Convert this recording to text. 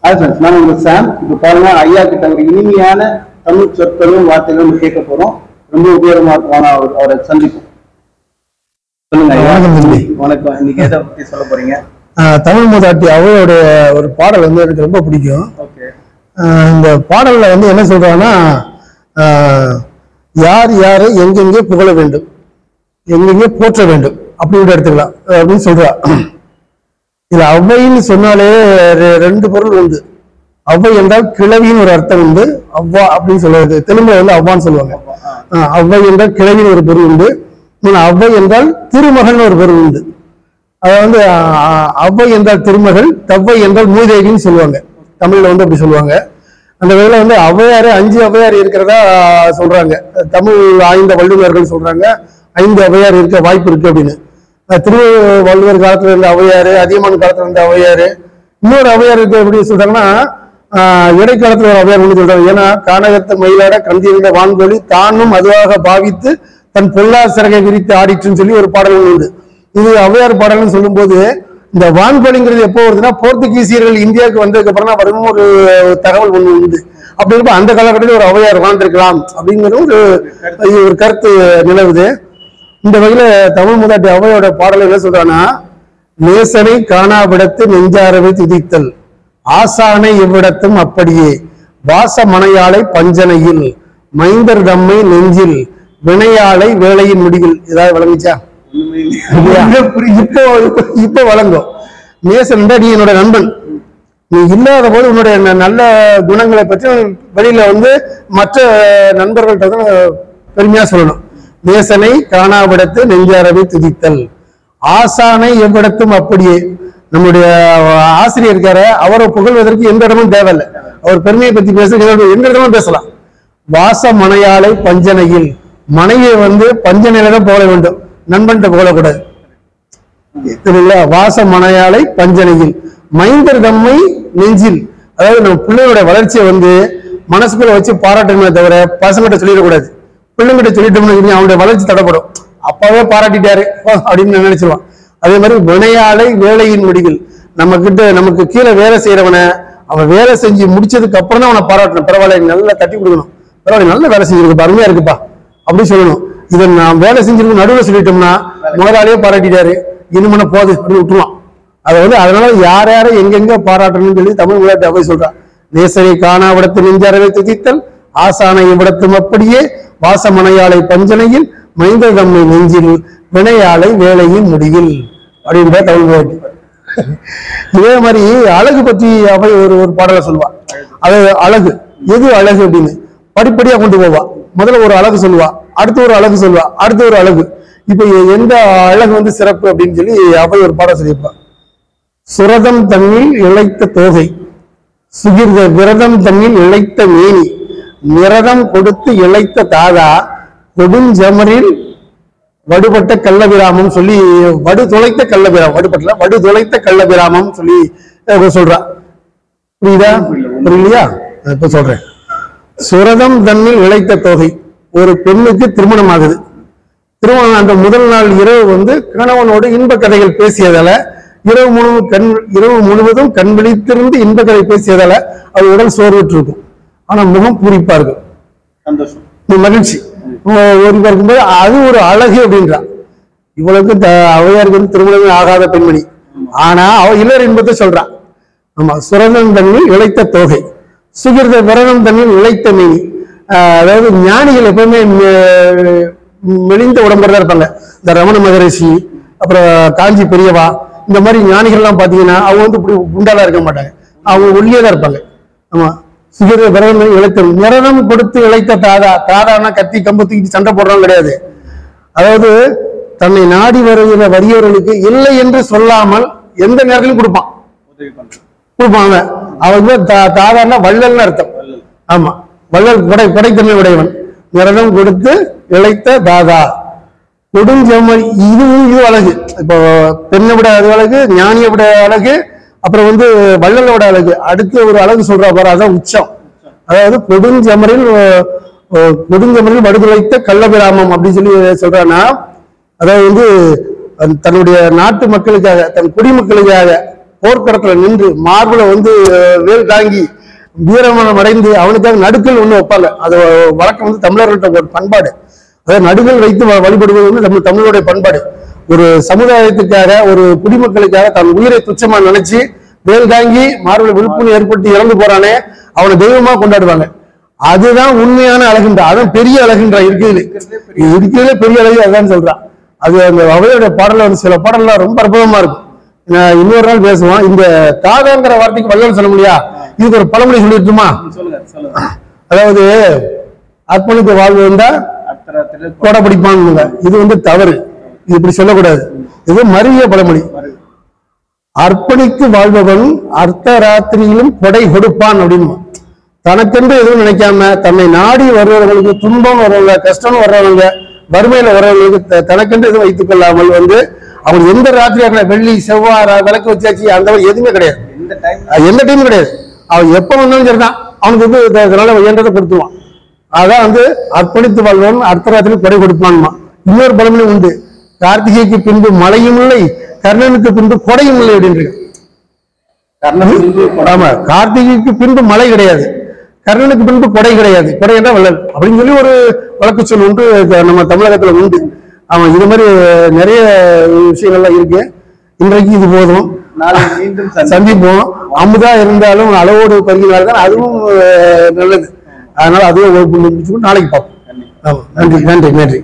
நான் உங்களுக்கு சாம். இப்ப பாருங்க, ஐயா கிட்ட ஒரு இனிமையான தமிழ் சொற்களும் வார்த்தைகளும் கேட்க போறோம். ரொம்ப உபயோகமான அவரை சந்திப்போம். சொல்லுங்க ஐயா. வணக்கம். இன்னைக்கு எதை பத்தி சொல்ல போறீங்க? தமிழ் மூதாட்டி அவையோட ஒரு பாடல் வந்து எனக்கு ரொம்ப பிடிக்கும். இந்த பாடல்ல வந்து என்ன சொல்றாங்கன்னா, யார் யாரை எங்கெங்கே புகழ வேண்டும், எங்கெங்கே போற்ற வேண்டும் அப்படின்னு எடுத்துக்கலாம் அப்படின்னு சொல்றா. இதுல அவ்வைன்னு சொன்னாலே ரெண்டு பொருள் உண்டு. அவ்வை என்றால் கிழவின்னு ஒரு அர்த்தம் உண்டு. அவ்வா அப்படின்னு சொல்லுவது தெலுங்குல வந்து அவ்வான்னு சொல்லுவாங்க. அவ்வை என்றால் கிழவின்னு ஒரு பொருள் உண்டு. அவ்வை என்றால் திருமகன் ஒரு பொருள் உண்டு. அத வந்து அவ்வை என்றால் திருமகள், தவ்வை என்றால் மூதேவின்னு சொல்லுவாங்க. தமிழ்ல வந்து அப்படி சொல்லுவாங்க. அந்த வகையில வந்து ஔவையாரு 5 ஔவையார் இருக்கிறதா சொல்றாங்க. தமிழ் ஆய்ந்த வல்லுநர்கள் சொல்றாங்க 5 ஔவையார் இருக்க வாய்ப்பு இருக்கு அப்படின்னு. திருவள்ளுவர் காலத்துல இருந்த ஔவையாரு, அதியமான் காலத்துல இருந்த ஔவையாரு, இன்னொரு ஔவையார் இருக்கு எப்படி சொல்றாங்கன்னா, இடைக்காலத்துல ஒரு ஔவையார் ஒண்ணு சொல்றாங்க. ஏன்னா கானகத்தை மயிலாட கண்டிருந்த வான்கோழி தானும் அதுவாக பாவித்து தன் பொல்லா சிறகை விரித்து ஆடிச்சுன்னு சொல்லி ஒரு பாடல் உண்டு. இது ஔவையார் பாடல்னு சொல்லும் போது, இந்த வான்கோழிங்கிறது எப்போ வருதுன்னா, போர்த்துகீசியர்கள் இந்தியாவுக்கு வந்ததுக்கு அப்புறம் தான் வரும் ஒரு தகவல் ஒண்ணு உண்டு. அப்படி இருப்ப அந்த காலகட்டத்தில் ஒரு ஔவையார் வாழ்ந்திருக்கலாம் அப்படிங்கிறது ஒரு கருத்து நிலவுது. இந்த வகையில தமிழ் மூதாட்டி ஔவையோட பாடல் என்ன சொல்றான்னா, நேசனை காணாவிடத்து நெஞ்சாரவை துதித்தல், ஆசானை இவ்விடத்தும் அப்படியே, வாச மனையாளை பஞ்சனையில், மைந்தர் தம்மை நெஞ்சில், வினையாளை வேலையின் முடிவில். ஏதாவது வழங்குச்சா? இப்போ வழங்கும். நேசன் நீ என்னோட நண்பன், நீ இல்லாத போது உன்னுடைய நல்ல குணங்களை பற்றி வெளியில வந்து மற்ற நண்பர்கள்ட்ட தான் பெருமையா சொல்லணும். நேசனை காணாவிடத்து நெஞ்சாரவை துதித்தல், ஆசானை எவ்விடத்தும் அப்படியே. நம்முடைய ஆசிரியர் இருக்காரு, அவரை புகழ்வதற்கு எந்த இடமும் தேவையில்லை. அவர் பெருமையை பத்தி பேச எந்த இடமும் பேசலாம். வாச மனையாளை பஞ்சனையில், மனைவியை வந்து பஞ்சனையில தான் போக வேண்டும், நண்பன்கிட்ட போகக்கூடாது. வாச மனையாளை பஞ்சனையில், மைந்தர் தம்மை நெஞ்சில். அதாவது நம்ம பிள்ளையோட வளர்ச்சியை வந்து மனசுக்குள்ள வச்சு பாராட்டணுமே தவிர பசங்கிட்ட சொல்லிடக்கூடாது. பிள்ளைங்கிட்ட சொல்லிட்டோம்னு அவனுடைய வளர்ச்சி தடைப்படும். அப்பாவே பாராட்டிட்டாரு அப்படின்னு நினைச்சிருவான். அதே மாதிரி வினையாளை வேலையின் முடிவில், நமக்கு கீழே வேலை செய்யறவனை அவன் வேலை செஞ்சு முடிச்சதுக்கு அப்புறம் தான் அவனை பாராட்டணும். பரவாயில்ல, நல்லா தட்டி கொடுக்கணும், பரவாயில்ல நல்ல வேலை செஞ்சிருக்குப்பா, அருமையா இருக்குப்பா அப்படி சொல்லணும். இதை நான் வேலை செஞ்சிருக்க நடுவில் சொல்லிட்டோம்னா முதலாளியே பாராட்டிட்டாரு, இனிமன போது அப்படின்னு விட்டுருவான். அதை வந்து அதனால யார் யாரை எங்கெங்க பாராட்டணும்னு சொல்லி தமிழ் மூதாட்டி அவை சொல்றான். நேசரை காணாவிடத்து நெஞ்சாரவை துதித்தல், ஆசானை இவ்விடத்தும் அப்படியே, வாசமனையாளை பஞ்சனையில், மைந்தர் தம்மை நெஞ்சில், வினையாளை வேலையின் முடிவில் அப்படின்ற தமிழ் மூதாட்டி. இதே மாதிரி அழகு பற்றி அவை ஒரு பாடலை சொல்லுவா. அது அழகு எது அழகு அப்படின்னு படிப்படியா கொண்டு போவா. முதல்ல ஒரு அழகு சொல்லுவா, அடுத்து ஒரு அழகு சொல்லுவா, அடுத்து ஒரு அழகு. இப்ப எந்த அழகு வந்து சிறப்பு அப்படின்னு சொல்லி அவை ஒரு பாடம் சொல்லியிருப்பா. சுரதம் தன்னில் இழைத்த தோகை, சுகிர்த விரதம் தன்னில் இழைத்த மேனி, நிரதம் கொடுத்து இழைத்த தாதா, கொடுஞ்சமரில் வடுபட்ட கள்ளபிராமம் சொல்லி, வடு தொலைத்த கள்ளபிராமம், வடுபட்டல வடு தொலைத்த கள்ளபிராமம் சொல்லி சொல்றா. புரியுதா? புரியலையா? இப்ப சொல்றேன். சுரதம் தன்னில் இழைத்த தொகை, ஒரு பெண்ணுக்கு திருமணம் ஆகுது. திருமணம் அந்த முதல் நாள் இரவு வந்து கணவனோடு இன்ப கதைகள் பேசியதால, இரவு முழுவதும் கண் விழித்திருந்து இன்ப கதை பேசியதால அது உடல் சோர்வுற்று இருக்கும். ஆனா முகம் பூரிப்பா இருக்கும், சந்தோஷம், மகிழ்ச்சி இருக்கும்போது அது ஒரு அழகு அப்படின்றா. இவளுக்கு ஔவையாருக்கு வந்து திருமணமே ஆகாத பெண்மணி, ஆனா அவ இளர் இன்பத்தை சொல்றான். ஆமா, சுரதம் தண்ணில் இழைத்த தொகை, சுகிர்த விரதம் தண்ணில் இழைத்த மேனி. அதாவது ஞானிகள் எப்பவுமே மெலிந்த உடம்புறதா இருப்பாங்க. இந்த ரமண மகரிஷி, அப்புறம் காஞ்சி பெரியவா, இந்த மாதிரி ஞானிகள் எல்லாம் பாத்தீங்கன்னா அவங்க வந்து இப்படி குண்டாலா இருக்க மாட்டாங்க, அவங்க ஒல்லியதான் இருப்பாங்க. ஆமா, சுகிர்த விரதம் இழைத்த, நிரதம் கொடுத்து இழைத்த தாதா. தாதானா கத்தி கம்பு தூக்கிட்டு சண்டை போடுறவங்க கிடையாது. அதாவது தன்னை நாடி வருகிற வறியவர்களுக்கு இல்லை என்று சொல்லாமல் எந்த நேரத்திலும் கொடுப்பான். அவங்க தாதான்னா வள்ளல்னு அர்த்தம். ஆமா, வள்ளல் கொடைத்தன்மை உடையவன். நிரதம் கொடுத்து இழைத்த தாதா, கொடுஞ்செம்மல். இது அழகு. இப்போ பெண்ணை விட அது அழகு, ஞானியை விட அழகு, அப்புறம் வந்து வள்ளலோட அழகு. அடுத்து ஒரு அழகு சொல்றா பாரு, அதான் உச்சம். அதாவது கொடுஞ்சமரில் வடுதுளைத்த கள்ளபிராமம் அப்படின்னு சொல்லி சொல்றான்னா, அதாவது வந்து தன்னுடைய நாட்டு மக்களுக்காக, தன் குடிமக்களுக்காக போர்க்களத்துல நின்று மார்புல வந்து வேல் தாங்கி வீரமனம் அடைந்து அவனுக்காக நடுக்கல் ஒண்ணு வைப்பாங்க. அது வழக்கம் வந்து தமிழர்கள்ட்ட ஒரு பண்பாடு. அதாவது நடுகள் வைத்து வழிபடுவது வந்து தமிழருடைய பண்பாடு. ஒரு சமுதாயத்துக்காக ஒரு குடிமக்களுக்காக தன் உயிரை துச்சமா நினைச்சு வேல் தாங்கி மார்புல விழுப்புணர்வு ஏற்பட்டு இறந்து போறானே அவனை தெய்வமா கொண்டாடுவாங்க. அதுதான் உண்மையான அழகுன்றா, அதான் பெரிய அழகுன்றா. இருக்கிறதுல பெரிய அழகு அதுதான் சொல்றான். அது அந்த அவையோட பாடல வந்து சில பாடல்லாம் ரொம்ப அற்புதமா இருக்கும். இன்னொரு நாள் பேசுவோம். இந்த தாதாங்கிற வார்த்தைக்கு வல்லல் சொல்ல முடியா, இதுக்கு ஒரு பழமொழி சொல்லிட்டுமா? அதாவது அர்ப்பணித்து வாழ்வு வந்தா கொடை பிடிப்பாங்க. இது வந்து தவறு, இது இப்படி சொல்லக்கூடாது. இது மருவிய பழமொழி. அர்ப்பணித்து வாழ்பவன் அர்த்த ராத்திரியிலும் கொடை கொடுப்பான் அப்படின்னு. தனக்கென்று எதுவும் நினைக்காம தன்னை நாடி வர்றவர்களுக்கு, துன்பம் வர்றவங்க, கஷ்டம் வர்றவங்க, வறுமையில வர்றவங்களுக்கு தனக்கென்று எதுவும் வைத்துக் கொள்ளாமல் வந்து அவங்க எந்த ராத்திரியாக வெள்ளி செவ்வாய் விளக்கு வச்சாச்சு அந்த எதுவுமே கிடையாது, எந்த டைமும் கிடையாது. அவன் எப்ப வந்தாலும் சரிதான், அவனுக்கு வந்து இதனால இயன்றதை கொடுத்துருவான். அதான் வந்து அர்ப்பணித்து வாழ்வன் அர்த்தராத்திரி கொடை கொடுப்பான்மா. இன்னொரு பழமொழி உண்டு, கார்த்திகைக்கு பின்பு மழையும் இல்லை, கர்ணனுக்கு பின்பு கொடையும் இல்லை அப்படின்னு. ஆமா, கார்த்திகைக்கு பின்பு மழை கிடையாது, கர்ணனுக்கு பின்பு கொடை கிடையாது. கொடை என்றால் வள்ளல் அப்படின்னு சொல்லி ஒரு வழக்கு சொல் ஒன்று நம்ம தமிழகத்துல உண்டு. ஆமா, இது மாதிரி நிறைய விஷயங்கள்லாம் இருக்கு. இன்றைக்கு இது போதும், மீண்டும் சந்திப்போம். அமுதா இருந்தாலும் அளவோடு பருகினால்தான் அதுவும் நல்லது. அதனால அதுவும் நாளைக்கு பார்ப்போம். நன்றி நன்றி நன்றி.